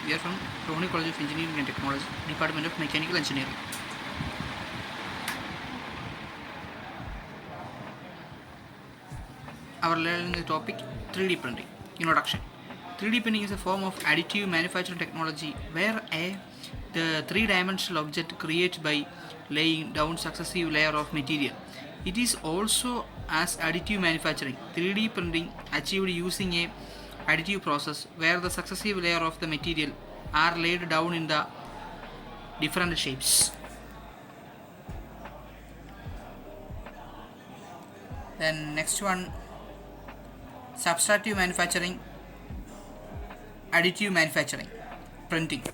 We are from Rohini College of Engineering and Technology, Department of Mechanical Engineering. Our learning topic 3D printing. Introduction. 3D printing is a form of additive manufacturing technology where the three-dimensional object created by laying down successive layer of material. It is also as additive manufacturing. 3D printing achieved using a additive process where the successive layer of the material are laid down in the different shapes. Then next one, subtractive manufacturing, additive manufacturing, printing.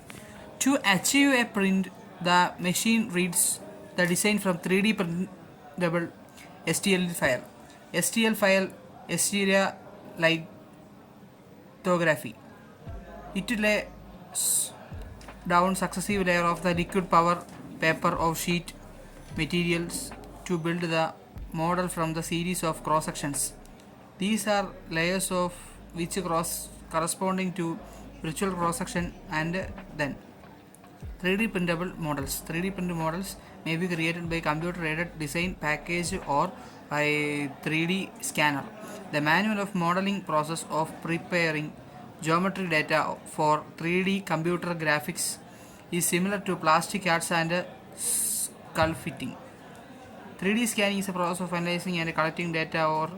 To achieve a print, the machine reads the design from 3D printable STL file. STL file, exterior lithography. It lays down successive layer of the liquid power paper of sheet materials to build the model from the series of cross sections. These are layers of which corresponding to virtual cross section and then 3D printable models. 3D printed models may be created by computer aided design package or by 3D scanner. The manual of modeling process of preparing geometry data for 3D computer graphics is similar to plastic arts and sculpting. 3D scanning is a process of analyzing and collecting data or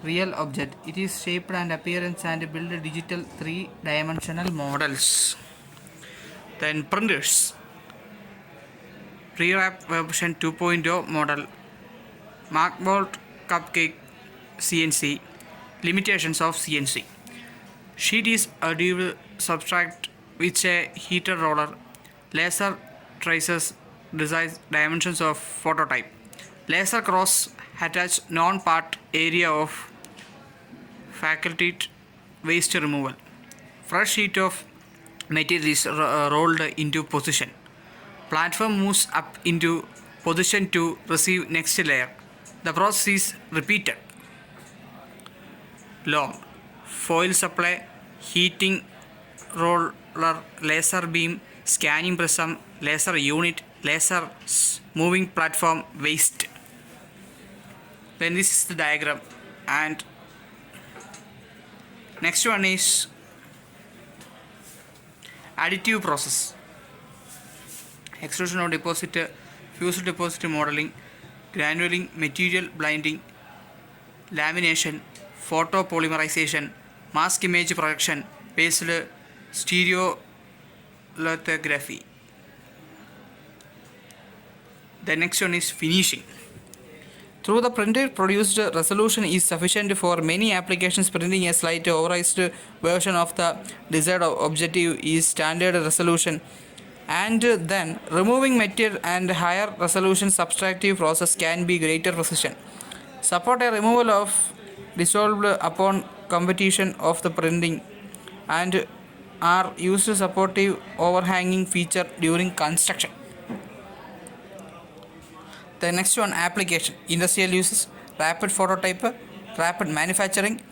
real object. It is shaped and appearance and build digital three-dimensional models. Then printers. Pre-wrap version 2.0 model. Markbolt cupcake CNC. Limitations of CNC. Sheet is a durable substrate with a heater roller. Laser traces precise dimensions of phototype. Laser cross attach non-part area of facultative waste removal. Fresh sheet of material is rolled into position. Platform moves up into position to receive next layer. The process is repeated. Long foil supply, heating roller, laser beam, scanning prism, laser unit, laser moving platform, waste. Then this is the diagram, and next one is additive process. Extrusion of deposit, fused deposit modeling, granulating material blinding, lamination, photopolymerization, mask image projection based stereolithography. The next one is finishing. Through the printed produced resolution is sufficient for many applications. Printing a slight overized version of the desired objective is standard resolution, and then removing material and higher resolution subtractive process can be greater precision. Support a removal of dissolved upon completion of the printing and are used supportive overhanging feature during construction. The next one, application. Industrial uses, rapid prototype, rapid manufacturing,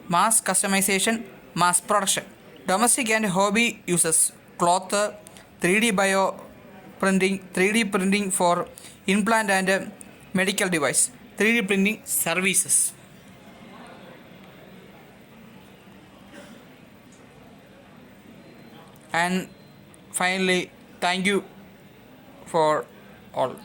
mass customization, mass production. Domestic and hobby uses, cloth, 3D bio printing, 3D printing for implant and medical device, 3D printing services. And finally, thank you for all.